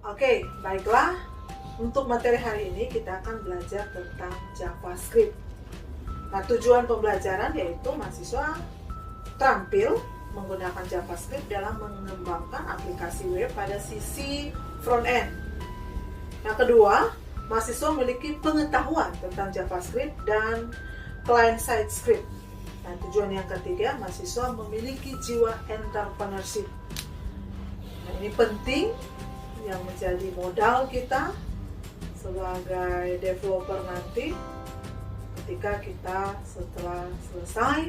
Oke, baiklah. Untuk materi hari ini kita akan belajar tentang JavaScript. Nah, tujuan pembelajaran yaitu mahasiswa terampil menggunakan JavaScript dalam mengembangkan aplikasi web pada sisi front-end. Yang kedua, mahasiswa memiliki pengetahuan tentang JavaScript dan client-side script. Dan tujuan yang ketiga, mahasiswa memiliki jiwa entrepreneurship. Nah, ini penting yang menjadi modal kita sebagai developer nanti ketika kita setelah selesai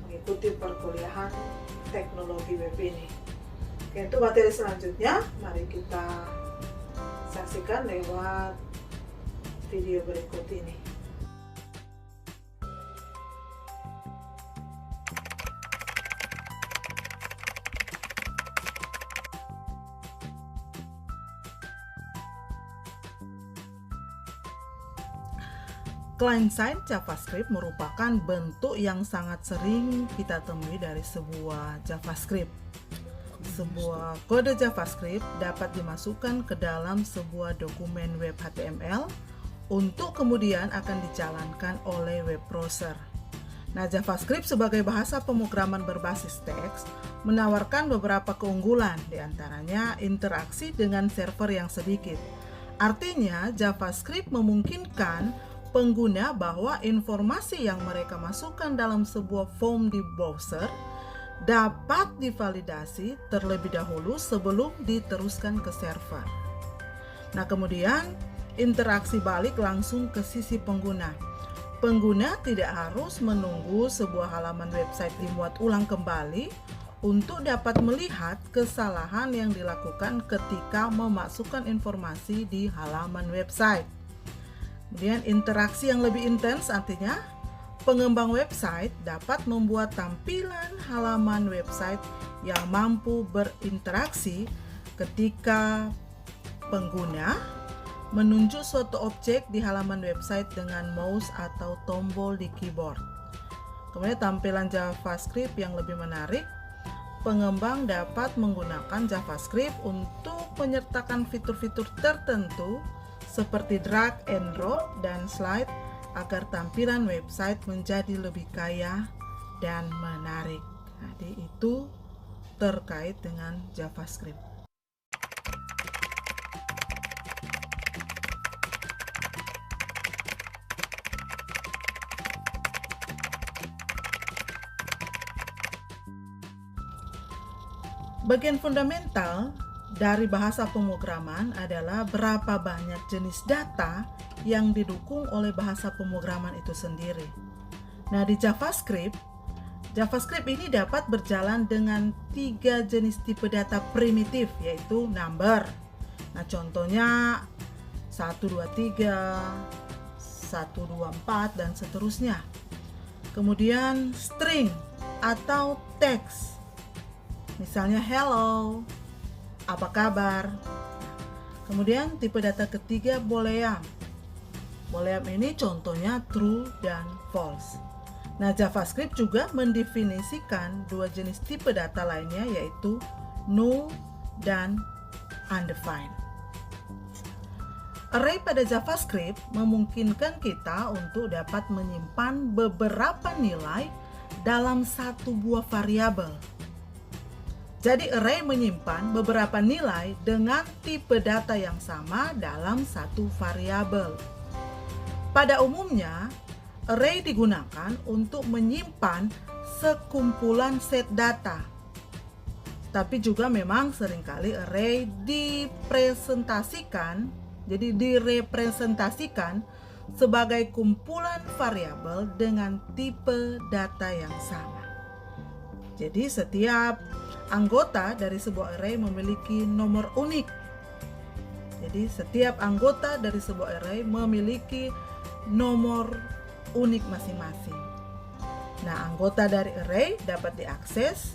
mengikuti perkuliahan teknologi web ini. Oke, untuk materi selanjutnya mari kita saksikan lewat video berikut ini. Client-side JavaScript merupakan bentuk yang sangat sering kita temui dari sebuah JavaScript. Sebuah kode JavaScript dapat dimasukkan ke dalam sebuah dokumen web HTML untuk kemudian akan dijalankan oleh web browser. Nah, JavaScript sebagai bahasa pemrograman berbasis teks menawarkan beberapa keunggulan, diantaranya interaksi dengan server yang sedikit. Artinya, JavaScript memungkinkan pengguna bahwa informasi yang mereka masukkan dalam sebuah form di browser dapat divalidasi terlebih dahulu sebelum diteruskan ke server. Nah, kemudian interaksi balik langsung ke sisi pengguna. Pengguna tidak harus menunggu sebuah halaman website dimuat ulang kembali untuk dapat melihat kesalahan yang dilakukan ketika memasukkan informasi di halaman website. Kemudian interaksi yang lebih intens, artinya pengembang website dapat membuat tampilan halaman website yang mampu berinteraksi ketika pengguna menunjuk suatu objek di halaman website dengan mouse atau tombol di keyboard. Kemudian tampilan JavaScript yang lebih menarik, pengembang dapat menggunakan JavaScript untuk menyertakan fitur-fitur tertentu seperti drag and drop dan slide agar tampilan website menjadi lebih kaya dan menarik. Jadi itu terkait dengan JavaScript. Bagian fundamental dari bahasa pemrograman adalah berapa banyak jenis data yang didukung oleh bahasa pemrograman itu sendiri. Nah, di JavaScript ini dapat berjalan dengan 3 jenis tipe data primitif, yaitu number. Nah, contohnya 123, 124, dan seterusnya. Kemudian string atau teks. Misalnya hello, apa kabar? Kemudian tipe data ketiga boolean. Boolean ini contohnya true dan false. Nah, JavaScript juga mendefinisikan 2 jenis tipe data lainnya, yaitu null dan undefined. Array pada JavaScript memungkinkan kita untuk dapat menyimpan beberapa nilai dalam satu buah variabel. Jadi array menyimpan beberapa nilai dengan tipe data yang sama dalam satu variabel. Pada umumnya, array digunakan untuk menyimpan sekumpulan set data. Tapi juga memang seringkali array direpresentasikan sebagai kumpulan variabel dengan tipe data yang sama. Jadi setiap anggota dari sebuah array memiliki nomor unik. Jadi setiap anggota dari sebuah array memiliki nomor unik masing-masing. Nah, anggota dari array dapat diakses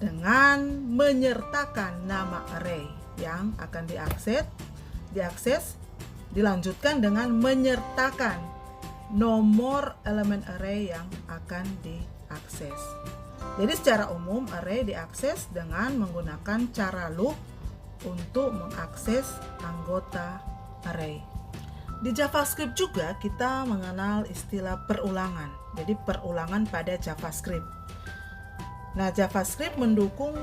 dengan menyertakan nama array yang akan diakses, dilanjutkan dengan menyertakan nomor elemen array yang akan diakses. Jadi secara umum array diakses dengan menggunakan cara loop untuk mengakses anggota array. Di JavaScript juga kita mengenal istilah perulangan. Jadi perulangan pada JavaScript. Nah, JavaScript mendukung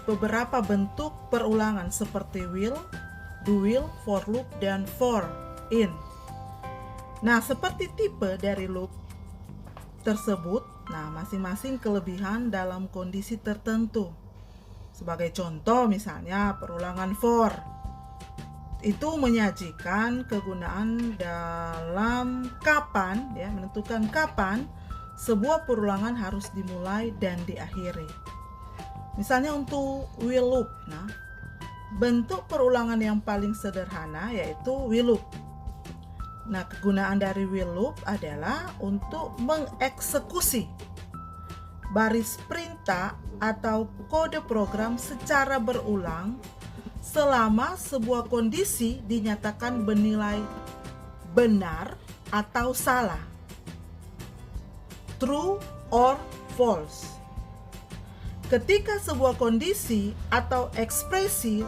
beberapa bentuk perulangan seperti while, do while, for loop, dan for in. Nah, seperti tipe dari loop tersebut, nah masing-masing kelebihan dalam kondisi tertentu. Sebagai contoh misalnya perulangan for itu menyajikan kegunaan dalam kapan, ya, menentukan kapan sebuah perulangan harus dimulai dan diakhiri. Misalnya untuk while loop, nah bentuk perulangan yang paling sederhana yaitu while loop. Nah, kegunaan dari while loop adalah untuk mengeksekusi baris perintah atau kode program secara berulang selama sebuah kondisi dinyatakan bernilai benar atau salah, true or false. Ketika sebuah kondisi atau ekspresi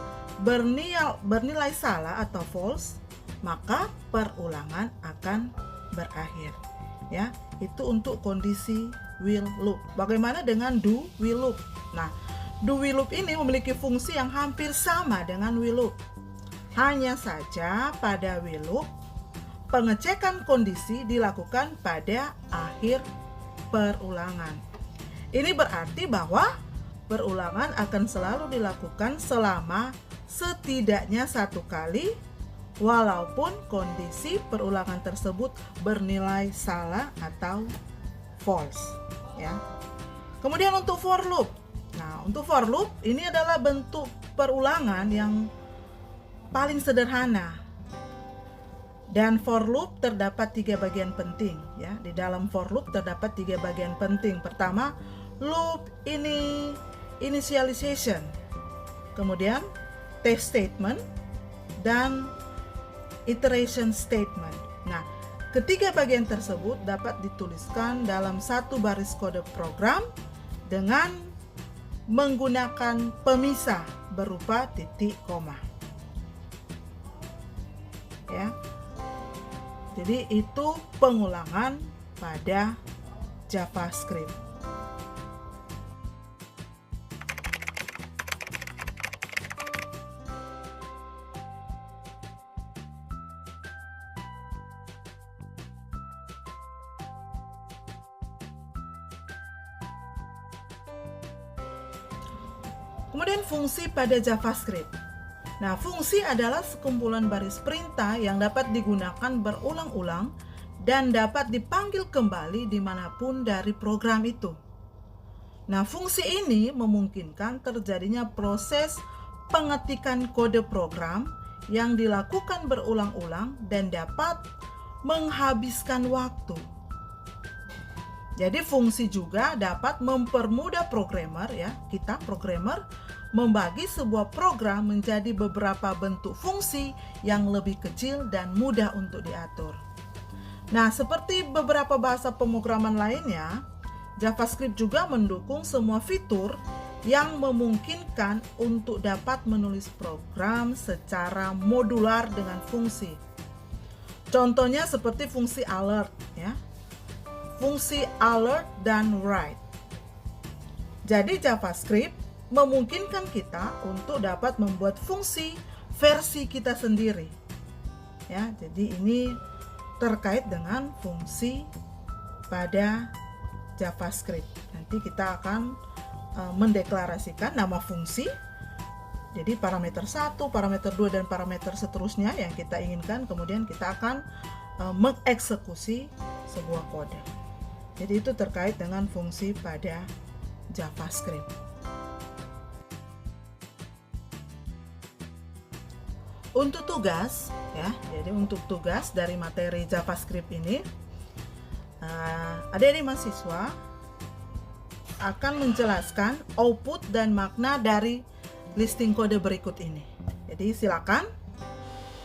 bernilai salah atau false, maka perulangan akan berakhir. Ya, itu untuk kondisi while loop. Bagaimana dengan do while loop? Nah, do while loop ini memiliki fungsi yang hampir sama dengan while loop. Hanya saja pada while loop, pengecekan kondisi dilakukan pada akhir perulangan. Ini berarti bahwa perulangan akan selalu dilakukan selama setidaknya satu kali, walaupun kondisi perulangan tersebut bernilai salah atau false, ya. Kemudian untuk for loop. Nah, untuk for loop ini adalah bentuk perulangan yang paling sederhana. Dan for loop terdapat 3 bagian penting, ya. Di dalam for loop terdapat 3 bagian penting. Pertama, loop initialization. Kemudian test statement dan iteration statement. Nah, ketiga bagian tersebut dapat dituliskan dalam satu baris kode program dengan menggunakan pemisah berupa titik koma. Ya. Jadi itu pengulangan pada JavaScript. Kemudian fungsi pada JavaScript. Nah, fungsi adalah sekumpulan baris perintah yang dapat digunakan berulang-ulang dan dapat dipanggil kembali dimanapun dari program itu. Nah, fungsi ini memungkinkan terjadinya proses pengetikan kode program yang dilakukan berulang-ulang dan dapat menghabiskan waktu. Jadi fungsi juga dapat mempermudah programmer, ya, kita programmer membagi sebuah program menjadi beberapa bentuk fungsi yang lebih kecil dan mudah untuk diatur. Nah, seperti beberapa bahasa pemrograman lainnya, JavaScript juga mendukung semua fitur yang memungkinkan untuk dapat menulis program secara modular dengan fungsi. Contohnya seperti fungsi alert, ya. Fungsi alert dan write. Jadi JavaScript memungkinkan kita untuk dapat membuat fungsi versi kita sendiri. Ya, jadi ini terkait dengan fungsi pada JavaScript. Nanti kita akan mendeklarasikan nama fungsi. Jadi parameter 1, parameter 2 dan parameter seterusnya yang kita inginkan, kemudian kita akan mengeksekusi sebuah kode. Jadi itu terkait dengan fungsi pada JavaScript. Untuk tugas, ya, jadi untuk tugas dari materi JavaScript ini, adik-adik mahasiswa akan menjelaskan output dan makna dari listing kode berikut ini. Jadi silakan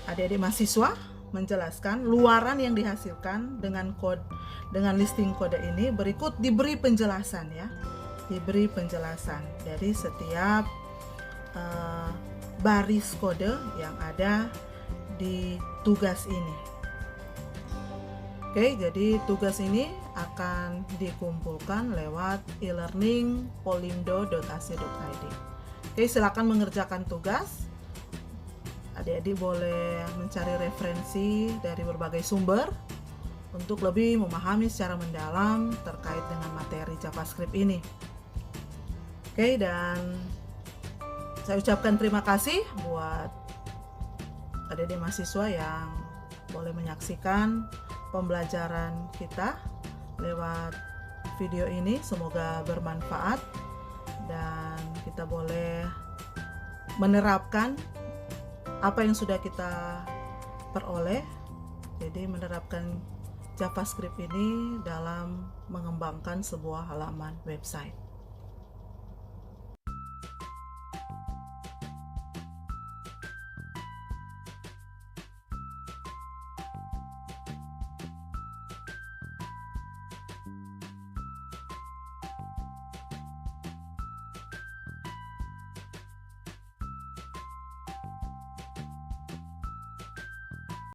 adik-adik mahasiswa menjelaskan luaran yang dihasilkan dengan listing kode ini. Berikut diberi penjelasan, ya, diberi penjelasan dari setiap baris kode yang ada di tugas ini. Oke, jadi tugas ini akan dikumpulkan lewat e-learning polimdo.ac.id. Oke, silakan mengerjakan tugas. Adik-adik boleh mencari referensi dari berbagai sumber untuk lebih memahami secara mendalam terkait dengan materi JavaScript ini. Oke, dan saya ucapkan terima kasih buat adik-adik mahasiswa yang boleh menyaksikan pembelajaran kita lewat video ini. Semoga bermanfaat dan kita boleh menerapkan apa yang sudah kita peroleh. Jadi menerapkan JavaScript ini dalam mengembangkan sebuah halaman website.